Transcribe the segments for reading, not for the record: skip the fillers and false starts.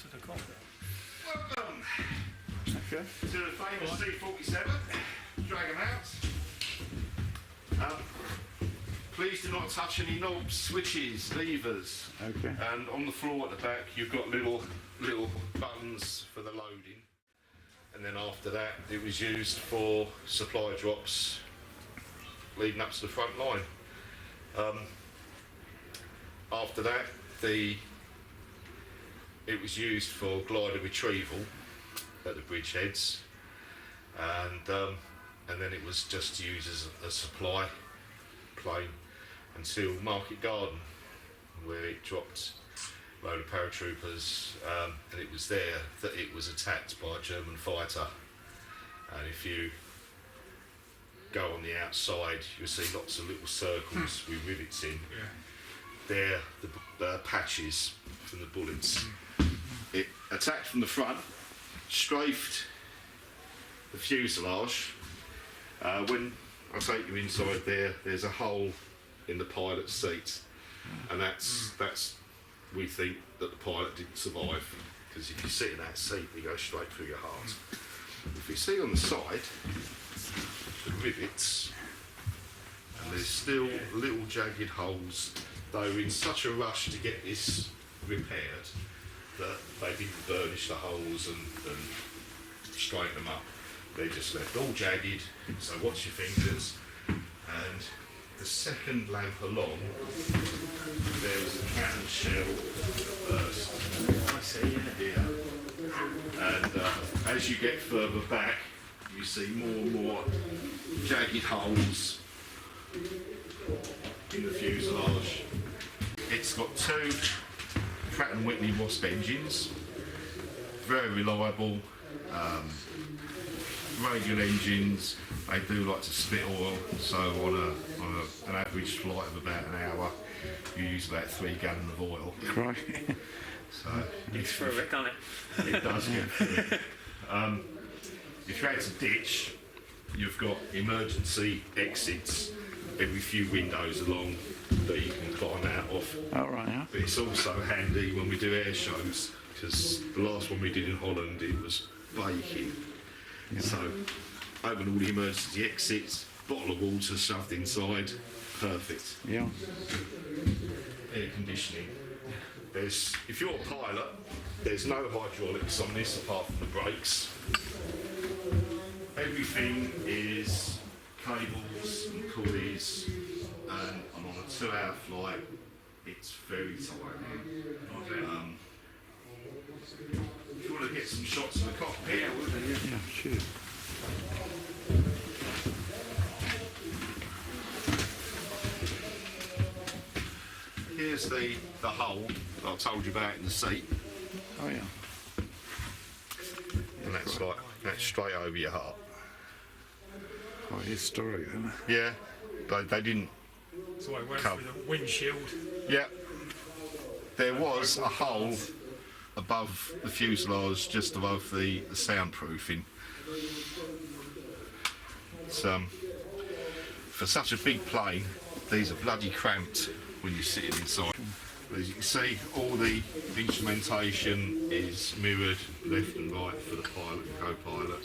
to the cockpit. Welcome Okay. to the famous C-47 Dragon out. Please do not touch any knobs, switches, levers. Okay. And on the floor at the back you've got little buttons for the loading. And then after that it was used for supply drops leading up to the front line. After that it was used for glider retrieval at the bridgeheads, and then it was just used as a supply plane until Market Garden, where it dropped a load of paratroopers, and it was there that it was attacked by a German fighter. And if you go on the outside, you'll see lots of little circles with rivets in. They're the patches from the bullets. It attacked from the front, strafed the fuselage. When I take you inside there, there's a hole in the pilot's seat, and that's we think that the pilot didn't survive, because if you sit in that seat, you go straight through your heart. If you see on the side, the rivets, and there's still little jagged holes. They were in such a rush to get this repaired that they didn't burnish the holes and straighten them up. They just left all jagged, so watch your fingers. And the second lamp along, there was a cannon shell burst. I see, Here. And as you get further back, you see more and more jagged holes in the fuselage. It's got two Pratt & Whitney Wasp engines, very reliable, radial engines. They do like to spit oil, so on an average flight of about an hour, you use about 3 gallons of oil. Right. So it's through it, doesn't it? It does get through. If you had to ditch, you've got emergency exits every few windows along that you can climb out of. All right, yeah. But it's also handy when we do air shows, because the last one we did in Holland, it was baking. Yeah. So open all the emergency exits, bottle of water shoved inside, perfect. Yeah. Air conditioning. If you're a pilot, there's no hydraulics on this apart from the brakes. Everything is cables and pulleys, and I'm on a 2-hour flight. It's very tight. If you want to get some shots of the cockpit, Yeah, sure. here's the hole that I told you about in the seat, Oh, yeah. and that's straight over your heart. Quite historic, isn't it? Yeah, they didn't. So I went through the windshield. Yeah, there was a hole above the fuselage, just above the soundproofing. It's, for such a big plane, these are bloody cramped when you're sitting inside. As you can see, all the instrumentation is mirrored left and right for the pilot and co-pilot.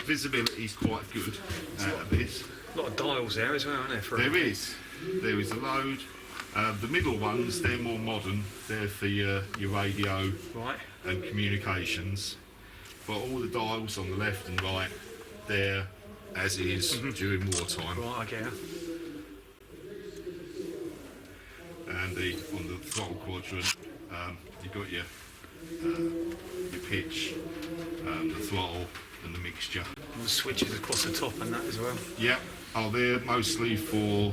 Visibility is quite good out of this. A lot of dials there as well, aren't there? There is a load. The middle ones, they're more modern. They're for your radio and communications. But all the dials on the left and right, they're as is during wartime. Right, I get it. And on the throttle quadrant, you've got your pitch, the throttle and the mixture. And the switches across the top and that as well. Yep. Oh, they're mostly for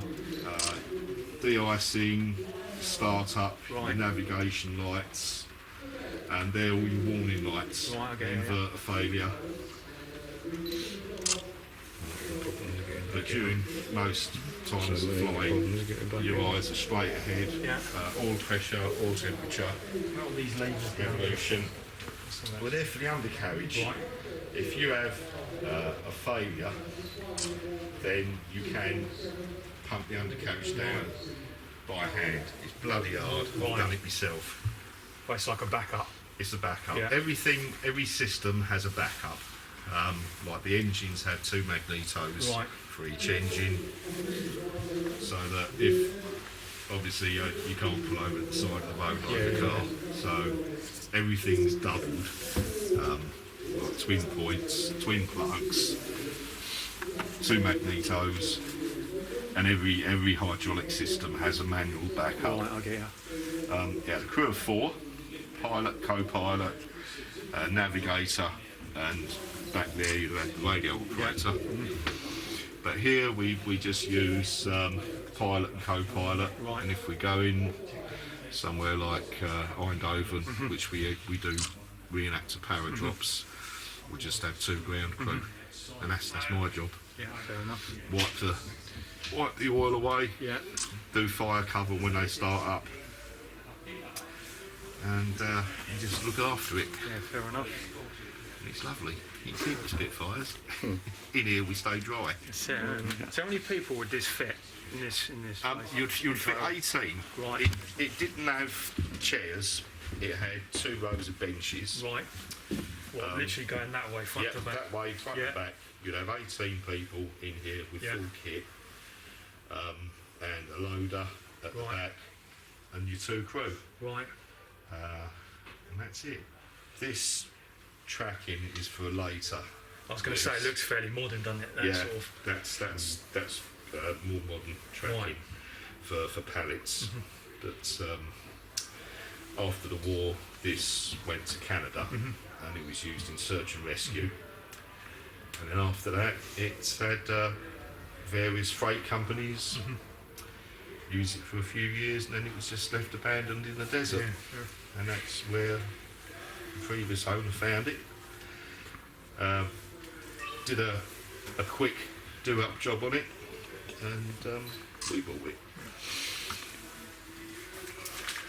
de-icing, start-up, your navigation lights, and they're all your warning lights. Right, I get it, inverter failure. But during most times of flying, your eyes are straight ahead. Yeah. Oil pressure, oil temperature, All these levers down. revolution. Well, they're for the undercarriage. Right. If you have a failure, then you can pump the undercarriage down by hand. It's bloody hard. I've done it myself. Well, it's like a backup. It's a backup. Yeah. Every system has a backup. Like the engines have 2 magnetos Right. for each engine, so that if obviously you can't pull over the side of the road like a car, so everything's doubled. Like twin points, twin plugs, 2 magnetos, and every hydraulic system has a manual backup. Right, I get you. Yeah, the crew of 4, pilot, co-pilot, navigator, and back there you have the radio operator. But here we just use pilot and co-pilot, Right. and if we're going somewhere like Eindhoven, which we do reenact paradrops, we'll just have 2 ground crew, and that's my job. Yeah, fair enough. Wipe the oil away, Yeah. do fire cover when they start up, and you just look after it. Yeah, fair enough. It's lovely. You can keep the Spitfires. In here we stay dry. So how many people would this fit in this place? You'd fit 18. Right. It didn't have chairs. It had 2 rows of benches. Right. Well, literally going that way, front to back. That way, front Yeah. to back. You'd have 18 people in here with Yeah. full kit, and a loader at the Right. back, and your 2 crew, Right. and that's it. This tracking is for later. I was going to say it looks fairly modern, doesn't it? That Yeah, sort of. that's more modern tracking Right. for pallets. But after the war, this went to Canada, and it was used in search and rescue. And then after that, it's had various freight companies use it for a few years, and then it was just left abandoned in the desert. Yeah, sure. And that's where the previous owner found it. Did a quick do-up job on it, and we bought it.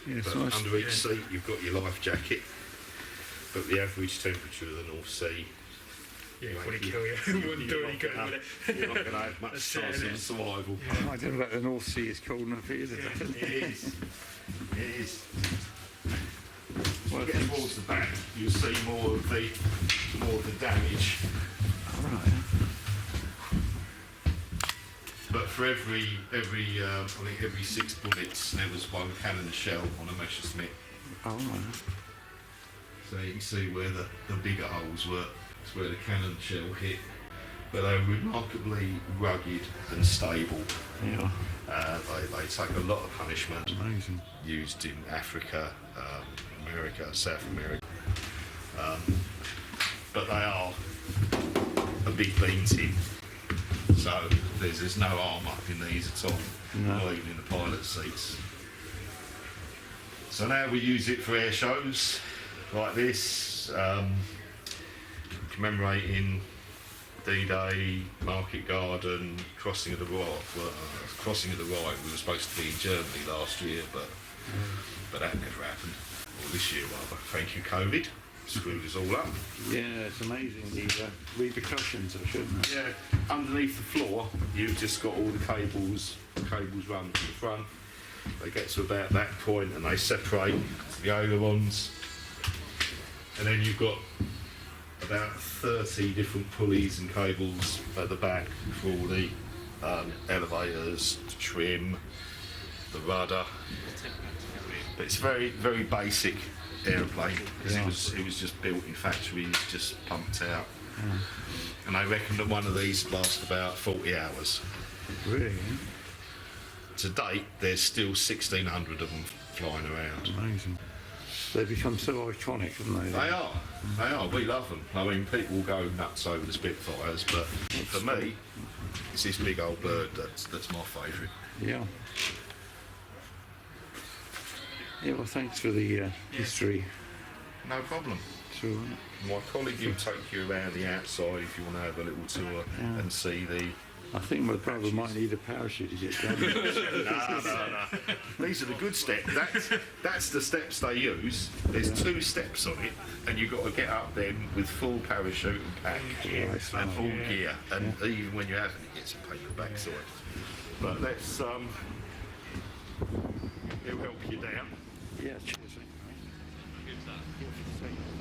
Yeah, it's But nice. under each seat you've got your life jacket, but the average temperature of the North Sea, Yeah, it wouldn't kill you. You wouldn't do any good with it. you're not going to have much That's it, chance isn't of it? survival. I don't know about the North Sea is cold enough here, is it? It is. It is. Well, Get towards the back, you'll see more of the damage. all right. But for every I think every 6 bullets there was 1 cannon shell on a Messerschmitt. All right. So you can see where the bigger holes were. It's where the cannon shell hit. But they were remarkably rugged and stable. Yeah. They take a lot of punishment. Amazing. Used in Africa, America, South America. But they are a big bean tin. So there's no armour in these at all, No. not even in the pilot seats. So now we use it for air shows like this, commemorating D-Day, Market Garden, Crossing of the Rhine. Well, Crossing of the Rhine, we were supposed to be in Germany last year, but that never happened. Or this year rather. Thank you, COVID. Screwed us all up. Yeah, it's amazing the repercussions of shouldn't it? Yeah, underneath the floor, you've just got all the cables run to the front. They get to about that point and they separate the ailerons. And then you've got about 30 different pulleys and cables at the back for all the elevators, the trim, the rudder. But it's very, very basic aeroplane because it was just built in factories, just pumped out. And they reckon that one of these lasts about 40 hours. Really? To date, there's still 1,600 of them flying around. Amazing. They've become so iconic, haven't they? They are. We love them. I mean, people go nuts over the Spitfires, but for me, it's this big old bird that's my favourite. Yeah. Yeah, well, thanks for the history. No problem. So, My colleague will take you around the outside if you want to have a little tour and see the... I think my brother might need a parachute to get down. No. These are the good steps. That's the steps they use. There's 2 steps on it, and you've got to get up them with full parachute and pack and full gear. And even when you haven't, it gets a pain in the backside. But let's it'll help you down. Yeah, cheers. that. Say